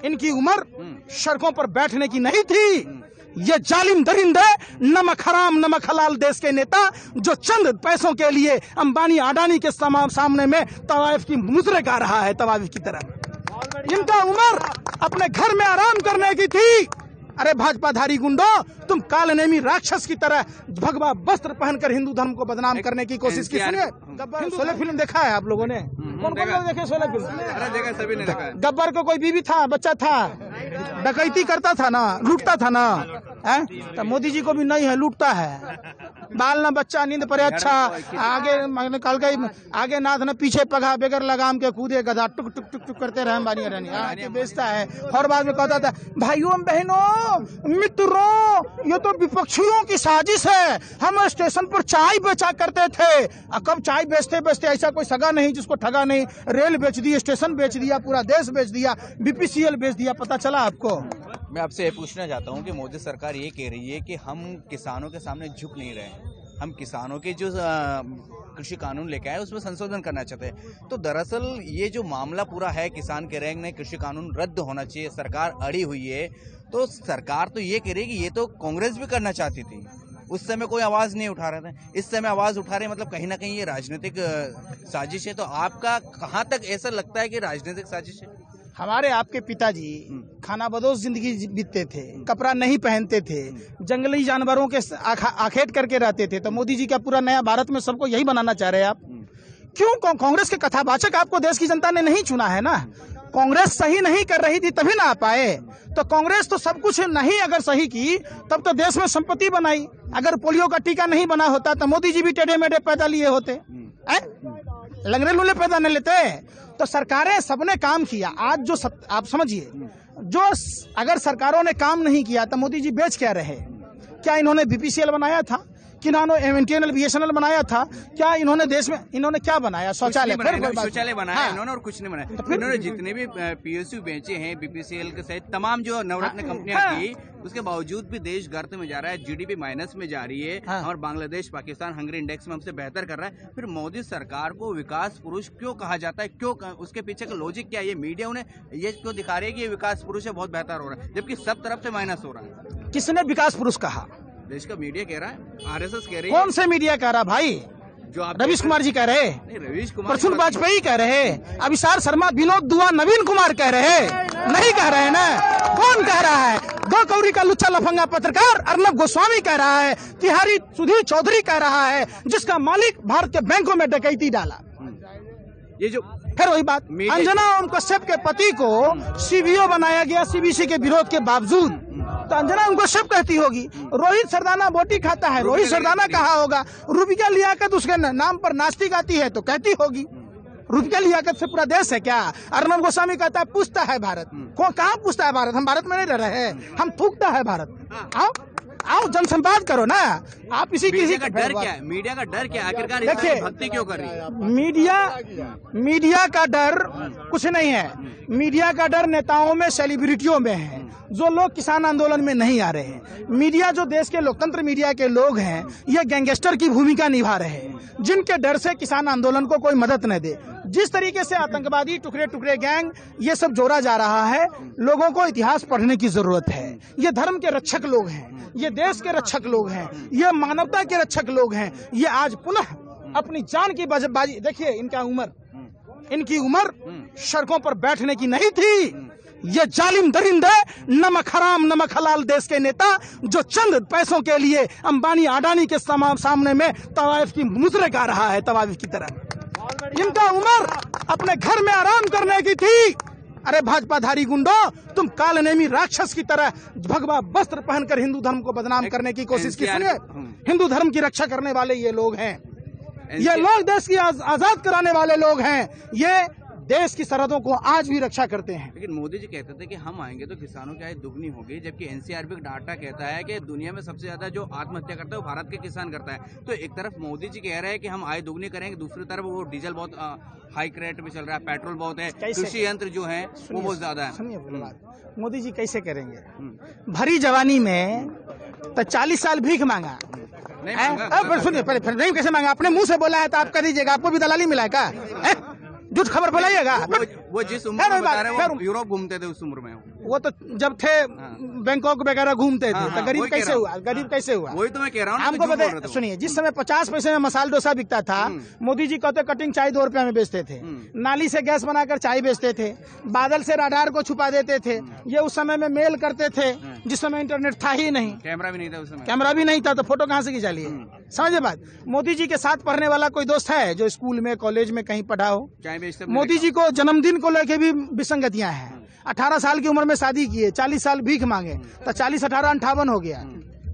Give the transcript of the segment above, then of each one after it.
इनकी उम्र सड़कों पर बैठने की नहीं थी। ये जालिम दरिंदे, नमक हराम नमक हलाल देश के नेता जो चंद पैसों के लिए अंबानी अडानी के सामने में तवाइफ की मुजरे गा रहा है, तवाइफ की तरह। इनका उम्र अपने घर में आराम करने की थी। अरे भाजपाधारी गुंडों, तुम कालनेमी राक्षस की तरह भगवा वस्त्र पहनकर हिंदू धर्म को बदनाम करने की कोशिश की। सुनिए, गब्बर 16 फिल्म देखा है आप लोगों ने? कौन कौन लोग देखे 16 फिल्म? अरे देखा, सभी ने देखा। गब्बर को कोई बीवी था, बच्चा था, डकैती करता था ना, लूटता था ना, है? तो मोदी जी को भी नहीं है, लूटता है। बाल ना बच्चा नींद पर अच्छा, आगे कल गई आगे नाथ न पीछे पगा, बेगर लगाम के कूदे गधा, टुक टुक टुक टुक करते रहे बानी रानी बेचता है। और बाद में कहता था भाइयों बहनों मित्रों, ये तो विपक्षियों की साजिश है, हम स्टेशन पर चाय बेचा करते थे। कब चाय बेचते बेचते ऐसा कोई सगा नहीं जिसको ठगा नहीं। रेल बेच दी, स्टेशन बेच दिया, पूरा देश बेच दिया, बीपीसीएल बेच दिया। पता चला आपको? मैं आपसे ये पूछना चाहता हूँ कि मोदी सरकार ये कह रही है कि हम किसानों के सामने झुक नहीं रहे, हम किसानों के जो कृषि कानून लेके आए उसमें संशोधन करना चाहते हैं। तो दरअसल ये जो मामला पूरा है, किसान कह रहे हैं कृषि कानून रद्द होना चाहिए, सरकार अड़ी हुई है। तो सरकार तो ये कह रही है कि ये तो कांग्रेस भी करना चाहती थी, उस समय कोई आवाज नहीं उठा रहे थे, इस समय आवाज उठा रहे, मतलब कहीं ना कहीं ये राजनीतिक साजिश है। तो आपका कहाँ तक ऐसा लगता है कि राजनीतिक साजिश है? हमारे आपके पिताजी खानाबदोश जिंदगी बीतते थे, कपड़ा नहीं पहनते थे, जंगली जानवरों के आखेट करके रहते थे। तो मोदी जी का पूरा नया भारत में सबको यही बनाना चाह रहे हैं आप? क्यों? कांग्रेस के कथावाचक आपको देश की जनता ने नहीं चुना है ना। कांग्रेस सही नहीं कर रही थी तभी ना आ पाए। तो कांग्रेस तो सब कुछ नहीं अगर सही की तब तो देश में संपत्ति बनाई। अगर पोलियो का टीका नहीं बना होता तो मोदी जी भी टेढ़े मेढ़े पैदा लिए होते, लंगड़े लूले पैदा नहीं लेते। तो सरकारें सबने काम किया। आज जो आप समझिए, जो अगर सरकारों ने काम नहीं किया तो मोदी जी बेच क्या रहे? क्या इन्होंने बीपीसीएल बनाया था? कि इन्होंने एमएनटीएल बीएसएनएल बनाया था? क्या इन्होंने देश में इन्होंने क्या बनाया? शौचालय बनाया है इन्होंने, और कुछ नहीं बनाया। तो इन्होंने जितने भी पीएसयू बेचे हैं बीपीसीएल के सहित तमाम जो नवरत्न कंपनियां थी, उसके बावजूद भी देश गर्त में जा रहा है, जीडीपी माइनस में जा रही है, और बांग्लादेश पाकिस्तान हंगरी इंडेक्स में हमसे बेहतर कर रहा है। फिर मोदी सरकार को विकास पुरुष क्यों कहा जाता है? क्यों? उसके पीछे का लॉजिक क्या है? ये मीडिया उन्हें ये क्यों दिखा रही है कि ये विकास पुरुष है, बहुत बेहतर हो रहा है, जबकि सब तरफ से माइनस हो रहा है? किसने विकास पुरुष कहा? देश का मीडिया कह रहा है, आरएसएस कह रही है। कौन से मीडिया कह रहा भाई? जो आप रवीश कुमार जी कह रहे, रवीश कुमार, प्रसून वाजपेयी कह रहे, अभिसार शर्मा, विनोद दुआ, नवीन कुमार कह रहे, नहीं कह रहे ना? कौन कह रहा है? दो कौड़ी का लुच्चा लफंगा पत्रकार अर्नब गोस्वामी कह रहा है, तिहारी सुधीर चौधरी कह रहा है, जिसका मालिक भारत के बैंकों में डकैती डाला। ये जो फिर वही बात, अंजना ओम कश्यप के पति को सीबीओ बनाया गया सीबीसी के विरोध के बावजूद। तो अंजना उनको सब कहती होगी। रोहित सरदाना बोटी खाता है, रोहित सरदाना कहा होगा। रुबिया लियाकत उसके नाम पर नाचती गाती है तो कहती होगी। रुबिया लियाकत से पूरा देश है क्या? अर्नब गोस्वामी कहता है पूछता है भारत। कहाँ पूछता है भारत? हम भारत में नहीं रह रहे हैं, हम थूकता है भारत। आओ आओ जनसंवाद करो ना आप। किसी का डर क्या है? मीडिया का डर क्या है? आखिरकार देखिए, भक्ति क्यों कर रही है मीडिया का डर कुछ नहीं है। मीडिया का डर नेताओं में, सेलिब्रिटियों में है, जो लोग किसान आंदोलन में नहीं आ रहे हैं। मीडिया जो देश के लोकतंत्र मीडिया के लोग हैं, ये गैंगस्टर की भूमिका निभा रहे हैं, जिनके डर से किसान आंदोलन को कोई मदद न दे। जिस तरीके से आतंकवादी टुकड़े टुकड़े गैंग ये सब जोड़ा जा रहा है, लोगों को इतिहास पढ़ने की जरूरत है। ये धर्म के रक्षक लोग हैं, ये देश के रक्षक लोग हैं, ये मानवता के रक्षक लोग हैं। ये आज पुनः अपनी जान की बाजी, देखिए इनकी उम्र सड़कों पर बैठने की नहीं थी। ये जालिम दरिंदे, नमक हराम नमक हलाल देश के नेता जो चंद पैसों के लिए अंबानी अडानी के सामने में तवाइफ की मुजरे गा रहा है, तवाइफ की तरह। इनका उम्र अपने घर में आराम करने की थी। अरे भाजपाधारी गुंडों, तुम कालनेमी राक्षस की तरह भगवा वस्त्र पहनकर हिंदू धर्म को बदनाम करने की कोशिश की। सुनिए, हिंदू धर्म की रक्षा करने वाले ये लोग हैं, ये लोग देश की आजाद कराने वाले लोग हैं, ये देश की सरहदों को आज भी रक्षा करते हैं। लेकिन मोदी जी कहते थे कि हम आएंगे तो किसानों की आय दुगनी होगी, जबकि एनसीआरबी का डाटा कहता है कि दुनिया में सबसे ज्यादा जो आत्महत्या करता है वो भारत के किसान करता है। तो एक तरफ मोदी जी कह रहे हैं कि हम आय दुगनी करेंगे, दूसरी तरफ वो डीजल बहुत हाई रेट में चल रहा है, पेट्रोल बहुत है, कृषि यंत्र जो है वो बहुत ज्यादा है। सुनिए मोदी जी कैसे करेंगे? भरी जवानी में तो 40 साल भीख मांगा। सुनिए, फिर नहीं कैसे मांगा? अपने मुंह से बोला है तो आप कर दीजिएगा, आपको भी दलाली मिला है क्या? झूठ खबर फैलाइएगा। वो जिस उम्र में बता रहे हैं, वो यूरोप घूमते थे उस उम्र में। वो तो जब थे बैंकॉक वगैरह घूमते थे, तो गरीब कैसे हुआ? गरीब कैसे हुआ? वही तो मैं कह रहा हूँ। हमको बताइए, सुनिए, जिस समय 50 पैसे में मसाला डोसा बिकता था, मोदी जी कहते कटिंग चाय 2 रुपए में बेचते थे, नाली से गैस बनाकर चाय बेचते थे, बादल से राडार को छुपा देते थे, ये उस समय में मेल करते थे, जिस समय इंटरनेट था ही नहीं, कैमरा भी नहीं था उस समय, कैमरा भी नहीं था, तो फोटो कहाँ से खिंचा लिए? समझे बात? मोदी जी के साथ पढ़ने वाला कोई दोस्त है जो स्कूल में कॉलेज में कहीं पढ़ा हो? मोदी जी को जन्मदिन को लेके भी विसंगतियां हैं। 18 साल की उम्र में शादी किए, 40 साल भीख मांगे, तो 40 18 58 हो गया,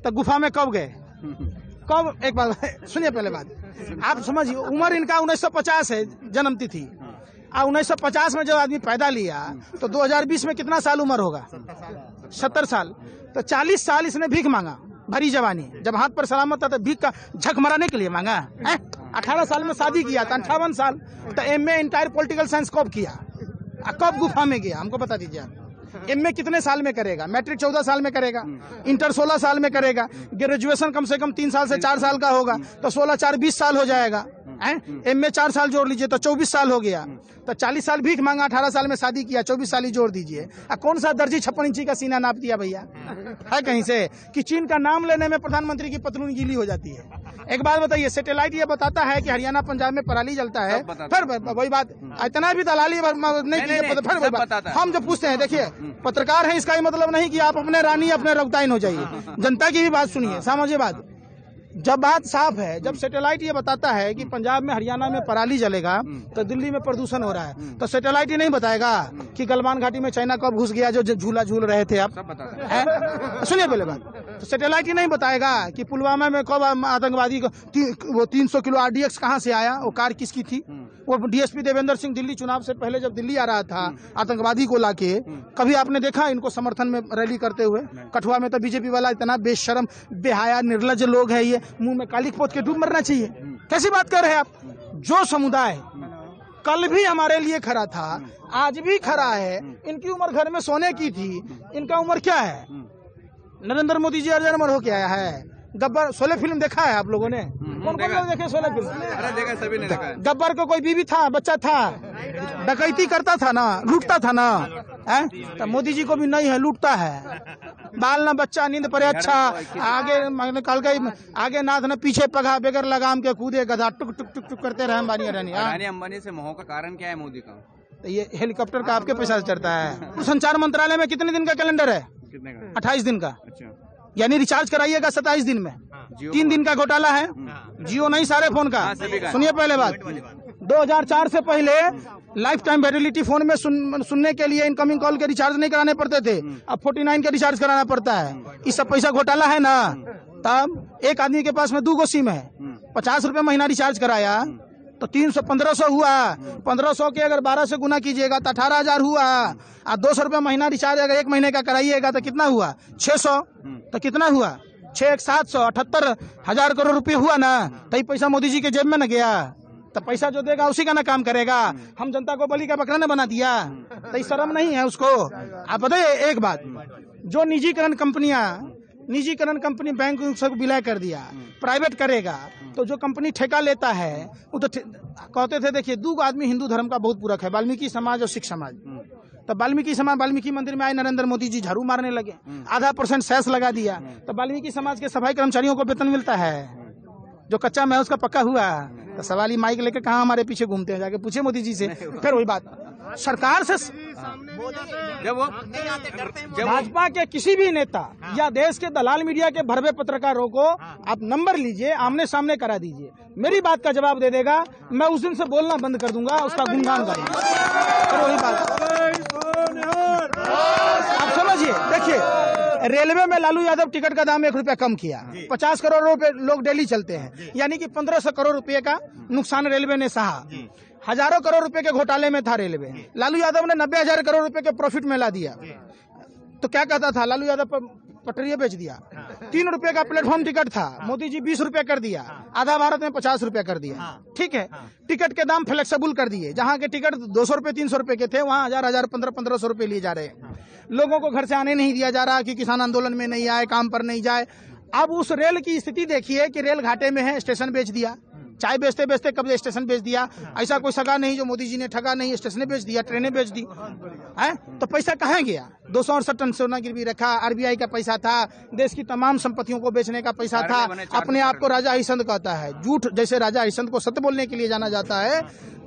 तो गुफा में कब गए? कब? एक बात सुनिए, पहले बात आप समझिए, उम्र इनका 1950 है जन्म तिथि, और 1950 में जब आदमी पैदा लिया तो 2020 में कितना साल उम्र होगा? 70 साल। तो 40 साल इसने भीख मांगा, भरी जवानी, जब हाथ पर सलामत था तो भीख का झक मराने के लिए मांगा है। 18 साल में शादी किया था, 58 साल। तो एमए इंटायर पॉलिटिकल साइंस कब किया, कब गुफा में गया? हमको बता दीजिए आप। एमए कितने साल में करेगा? मैट्रिक 14 साल में करेगा, इंटर 16 साल में करेगा, ग्रेजुएशन कम से कम 3 साल से 4 साल का होगा, तो 16 4 20 साल हो जाएगा। एमए 4 साल जोड़ लीजिए तो 24 साल हो गया। तो 40 साल भीख मांगा, 18 साल में शादी किया, 24 साल ही जोड़ दीजिए। कौन सा दर्जी 56 इंची का सीना नाप दिया भैया? है कहीं से कि चीन का नाम लेने में प्रधानमंत्री की पतलून गीली हो जाती है? एक बात बताइए, सैटेलाइट ये बताता है कि हरियाणा पंजाब में पराली जलता है, फिर वही बात, इतना भी दलाली नहीं की, फिर वही बात हम जब पूछते हैं, देखिए पत्रकार है, इसका ही मतलब नहीं कि आप अपने रानी अपने रौताइन हो जाइए। जनता की भी बात सुनिए, समझिए बात। जब बात साफ है, जब सैटेलाइट ये बताता है कि पंजाब में हरियाणा में पराली जलेगा तो दिल्ली में प्रदूषण हो रहा है, तो सैटेलाइट ही नहीं बताएगा कि गलवान घाटी में चाइना कब घुस गया जो झूला झूल रहे थे आप? सुनिए पहले बात, तो सैटेलाइट ही नहीं बताएगा कि पुलवामा में कब आतंकवादी वो 300 किलो RDX कहाँ से आया, वो कार किसकी थी? वो DSP देवेंद्र सिंह दिल्ली चुनाव से पहले जब दिल्ली आ रहा था आतंकवादी को लाके, कभी आपने देखा इनको समर्थन में रैली करते हुए? कठुआ में तो बीजेपी वाला इतना बेशर्म बेहाया निर्लज लोग है, ये मुंह में कालिक पोत के डूब मरना चाहिए। कैसी बात कर रहे हैं आप? जो समुदाय कल भी हमारे लिए खड़ा था, आज भी खड़ा है, इनकी उम्र घर में सोने की थी, इनका उम्र क्या है? नरेंद्र मोदी जी अर्जन उम्र हो के आया है। गब्बर 16 फिल्म देखा है आप लोगों ने? कौन कौन लोग देखे 16 फिल्म? अरे देखा, सभी ने देखा। गब्बर को कोई बीवी था, बच्चा था, डकैती करता था ना, लूटता था ना, है? तो मोदी जी को भी नहीं है, लूटता है। बाल ना बच्चा नींद पड़े अच्छा, आगे कल गई आगे नाथ न पीछे पगा, बेगर लगाम के कूदे गधा, टुक टुक टुक टुक करते रहे बानी रानी। अंबानी से मोह का कारण क्या है मोदी का? तो ये हेलीकॉप्टर का आपके पैसा से चढ़ता है। तो संचार मंत्रालय में कितने दिन का कैलेंडर है? कितने का? 28 दिन का। अच्छा, यानी यानी रिचार्ज कराइएगा 27 दिन में। 3 दिन का घोटाला है, जियो नहीं सारे फोन का। सुनिए पहले बात, 2004 से पहले लाइफ टाइम वैलिडिटी फोन में सुनने के लिए इनकमिंग कॉल के रिचार्ज नहीं कराने पड़ते थे, अब 49 का रिचार्ज कराना पड़ता है। इस सब पैसा घोटाला है ना। तब एक आदमी के पास में 2 सिम है, 50 रुपए महीना रिचार्ज कराया तो 300 1500 हुआ। 1500 के अगर 12 से गुना कीजिएगा तो 18,000 हुआ। और 200 रुपए महीना रिचार्ज अगर 1 महीने का कराइएगा तो कितना हुआ? 600। तो कितना हुआ? 6 700 78,000 करोड़ रुपए हुआ ना। तो ये पैसा मोदी जी के जेब में न गया, तो पैसा जो देगा उसी का ना काम करेगा। हम जनता को बलि का बकरा ने बना दिया, तो ये शर्म नहीं है उसको? आप बताइए एक बात, जो निजीकरण कंपनी बैंक सब विलय कर दिया, प्राइवेट करेगा, तो जो कंपनी ठेका लेता है वो तो कहते थे, देखिए 2 आदमी हिंदू धर्म का बहुत पूरक है, वाल्मीकि समाज और सिख समाज। तो वाल्मीकि मंदिर में आए नरेंद्र मोदी जी, झाड़ू मारने लगे, आधा % सेस लगा दिया। तो वाल्मीकि समाज के सफाई कर्मचारियों को वेतन मिलता है, जो कच्चा में उसका पक्का हुआ। तो सवाल ही माइक लेके कहाँ हमारे पीछे घूमते हैं, जाके पूछे मोदी जी से। फिर वही बात, सरकार से भाजपा के किसी भी नेता या देश के दलाल मीडिया के भरवे पत्रकारों को आप नंबर लीजिए, आमने सामने करा दीजिए, मेरी बात का जवाब दे देगा, मैं उस दिन से बोलना बंद कर दूंगा, उसका गुणगान करूंगा। फिर वही बात, आप समझिए। देखिए, रेलवे में लालू यादव टिकट का दाम 1 रुपया कम किया, 50 करोड़ रुपए लोग डेली चलते हैं, यानी कि 1500 करोड़ रुपए का नुकसान रेलवे ने सहा। हजारों करोड़ रुपए के घोटाले में था रेलवे, लालू यादव ने 90,000 करोड़ रुपए के प्रॉफिट में ला दिया। तो क्या कहता था लालू यादव? पटरिया बेच दिया। 3 रुपए का प्लेटफॉर्म टिकट था, मोदी जी 20 रुपए कर दिया, आधा भारत में 50 रुपए कर दिया। ठीक है, टिकट के दाम फ्लेक्सिबल कर दिए, जहां के टिकट 200 रुपए 300 रुपए के थे, वहां 1000 1500 रुपए लिए जा रहे हैं। लोगों को घर से आने नहीं दिया जा रहा कि किसान आंदोलन में नहीं आए, काम पर नहीं जाए। अब उस रेल की स्थिति देखिए कि रेल घाटे में है, स्टेशन बेच दिया, चाय बेचते बेचते कब स्टेशन बेच दिया। ऐसा कोई सगा नहीं जो मोदी जी ने ठगा नहीं, स्टेशन बेच दिया, ट्रेनें बेच दी है। तो पैसा कहाँ गया? 268 टन सोना गिरवी रखा, आरबीआई का पैसा था, देश की तमाम संपत्तियों को बेचने का पैसा था। अपने आप को राजा हरिश्चंद्र कहता है, झूठ जैसे राजा हरिश्चंद्र को सत्य बोलने के लिए जाना जाता है,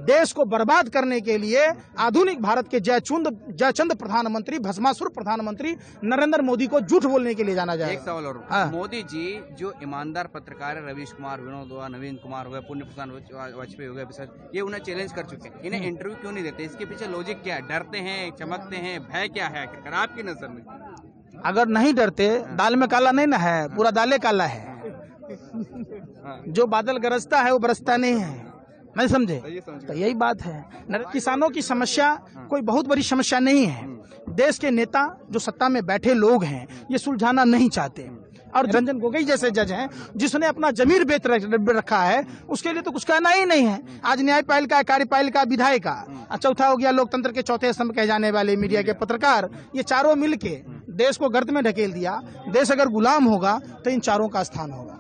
देश को बर्बाद करने के लिए आधुनिक भारत के जयचंद प्रधानमंत्री, भस्मासुर प्रधानमंत्री नरेंद्र मोदी को झूठ बोलने के लिए जाना जाए। एक सवाल और, मोदी जी जो ईमानदार पत्रकार है, रवीश कुमार, विनोद हुआ, नवीन कुमार हुआ, पुण्य प्रसाद वाजपेयी हो गए, ये उन्हें चैलेंज कर चुके हैं, इन्हें इंटरव्यू क्यों नहीं देते? इसके पीछे लॉजिक क्या है? डरते हैं, चमकते हैं, भय क्या है आखिरकार आपकी नजर में? अगर नहीं डरते, दाल में काला नहीं ना है, पूरा दाले काला है। जो बादल गरजता है वो बरसता नहीं है, नहीं समझे? तो यही बात है। किसानों की समस्या कोई बहुत बड़ी समस्या नहीं है। देश के नेता जो सत्ता में बैठे लोग हैं ये सुलझाना नहीं चाहते। और रंजन गोगोई जैसे जज हैं जिसने अपना जमीर बेच रखा है, उसके लिए तो कुछ कहना ही नहीं है। आज न्यायपालिका, कार्यपालिका, विधायिका, चौथा हो गया लोकतंत्र के चौथे स्तंभ कहे जाने वाले मीडिया के पत्रकार, ये चारों मिलके देश को गर्त में ढकेल दिया। देश अगर गुलाम होगा तो इन चारों का स्थान होगा।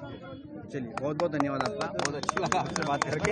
चलिए, बहुत बहुत धन्यवाद आपका, बहुत अच्छा लगा आपसे बात करके।